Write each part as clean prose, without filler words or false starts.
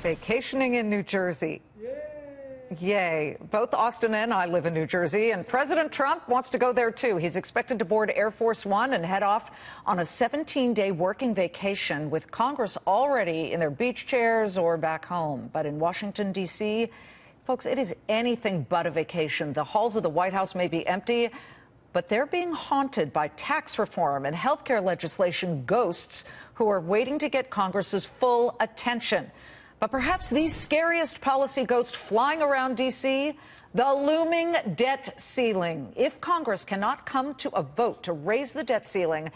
Vacationing in New Jersey. Yay. Both Austin and I live in New Jersey, and President Trump wants to go there, too. He's expected to board Air Force One and head off on a 17-day working vacation with Congress already in their beach chairs or back home. But in Washington, D.C., folks, it is anything but a vacation. The halls of the White House may be empty, but they're being haunted by tax reform and health care legislation ghosts who are waiting to get Congress's full attention. But perhaps the scariest policy ghost flying around D.C., the looming debt ceiling. If Congress cannot come to a vote to raise the debt ceiling,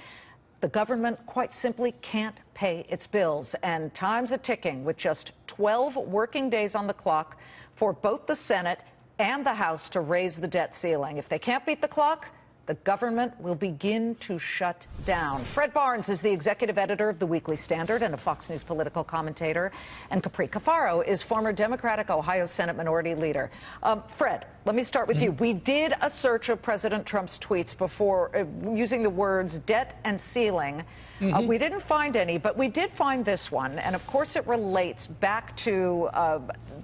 the government quite simply can't pay its bills. And time's a-ticking with just 12 working days on the clock for both the Senate and the House to raise the debt ceiling. If they can't beat the clock, the government will begin to shut down. Fred Barnes is the executive editor of the Weekly Standard and a Fox News political commentator. And Capri Cafaro is former Democratic Ohio Senate Minority Leader. Fred, let me start with you. We did a search of President Trump's tweets before using the words debt and ceiling. We didn't find any, but we did find this one. And of course, it relates back to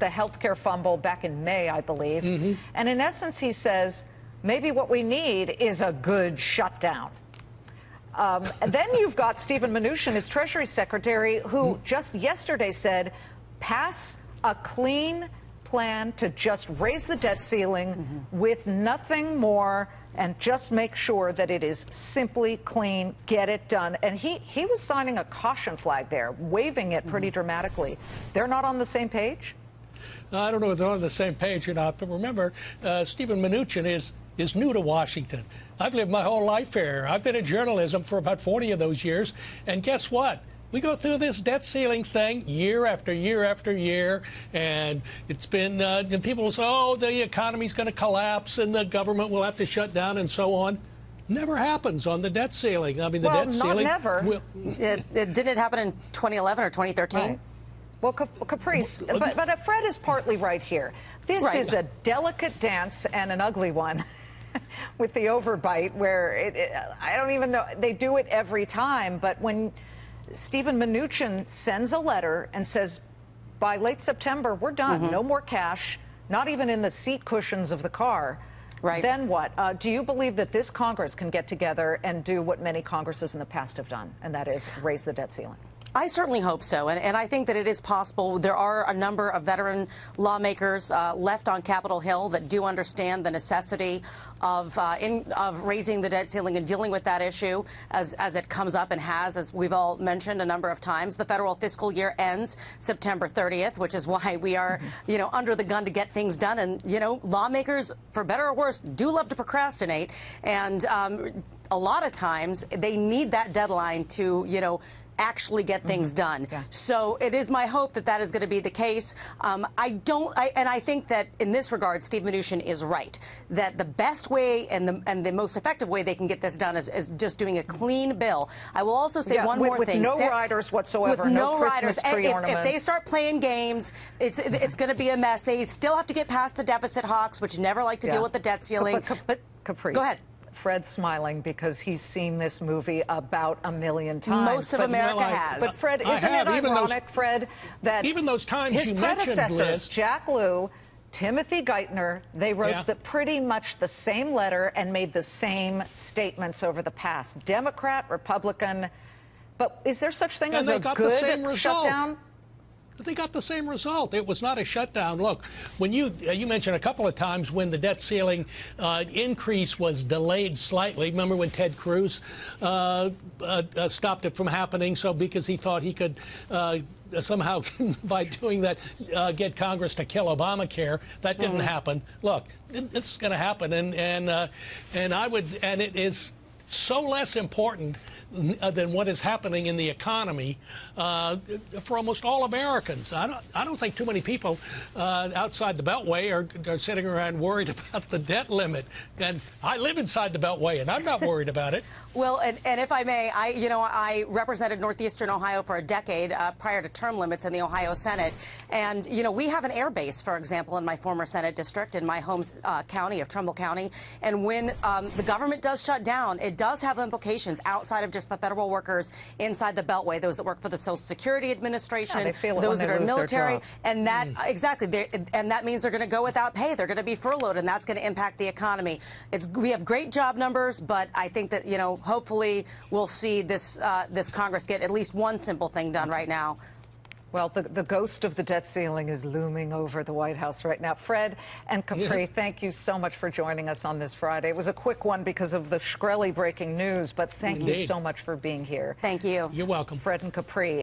the health care fumble back in May, I believe. And in essence, he says, maybe what we need is a good shutdown. And then you've got Steven Mnuchin, his Treasury Secretary, who just yesterday said, pass a clean plan to just raise the debt ceiling with nothing more and just make sure that it is simply clean, get it done. And he was signing a caution flag there, waving it pretty dramatically. They're not on the same page? I don't know if they're on the same page or not, but remember, Steven Mnuchin is new to Washington. I've lived my whole life here. I've been in journalism for about 40 of those years, and guess what? We go through this debt ceiling thing year after year after year, and it's been, and people say, oh, the economy's going to collapse and the government will have to shut down and so on. Never happens on the debt ceiling. I mean, the debt ceiling... Well, not never. Didn't it happen in 2011 or 2013? Right. Well, Caprice, but Fred is partly right here. This is a delicate dance and an ugly one with the overbite where I don't even know. They do it every time. But when Steven Mnuchin sends a letter and says, by late September, we're done. No more cash, not even in the seat cushions of the car. Right. Then what? Do you believe that this Congress can get together and do what many Congresses in the past have done, and that is raise the debt ceiling? I certainly hope so, and I think that it is possible. There are a number of veteran lawmakers left on Capitol Hill that do understand the necessity of raising the debt ceiling and dealing with that issue as it comes up and has, as we've all mentioned a number of times. The federal fiscal year ends September 30th, which is why we are, under the gun to get things done. And, lawmakers, for better or worse, do love to procrastinate. And a lot of times they need that deadline to, actually get things done. So it is my hope that that is going to be the case. And I think that in this regard, Steve Mnuchin is right, that the best way and the most effective way they can get this done is just doing a clean bill. I will also say one more thing. With no riders whatsoever, with no Christmas riders. tree ornaments. If they start playing games, it's going to be a mess. They still have to get past the deficit hawks, which never like to deal with the debt ceiling. But Capri. Go ahead. Fred's smiling because he's seen this movie about 1 million times. Most of America has. But Fred, isn't it ironic, Fred, that even those times his you mentioned, predecessors, Jack Lew, Timothy Geithner, they wrote pretty much the same letter and made the same statements over the past. Democrat, Republican. But is there such thing as a good shutdown? They got the same result. It was not a shutdown. Look, when you mentioned a couple of times when the debt ceiling increase was delayed slightly. Remember when Ted Cruz stopped it from happening? So because he thought he could somehow, by doing that, get Congress to kill Obamacare. That didn't happen. Look, it's going to happen, and it is so less important than what is happening in the economy for almost all Americans. I don't think too many people outside the Beltway are sitting around worried about the debt limit. And I live inside the Beltway, and I'm not worried about it. Well, and if I may, I represented Northeastern Ohio for a decade prior to term limits in the Ohio Senate. And, we have an air base, for example, in my former Senate district in my home county of Trumbull County. And when the government does shut down, it does have implications outside of just the federal workers inside the Beltway, those that work for the Social Security Administration, they feel it those when they that are lose their military, job. and that and that means they're going to go without pay. They're going to be furloughed, and that's going to impact the economy. We have great job numbers, but I think that, you know, hopefully we'll see this Congress get at least one simple thing done right now. Well, the ghost of the debt ceiling is looming over the White House right now. Fred and Capri, thank you so much for joining us on this Friday. It was a quick one because of the Shkreli breaking news, but thank you so much for being here. Thank you. You're welcome. Fred and Capri.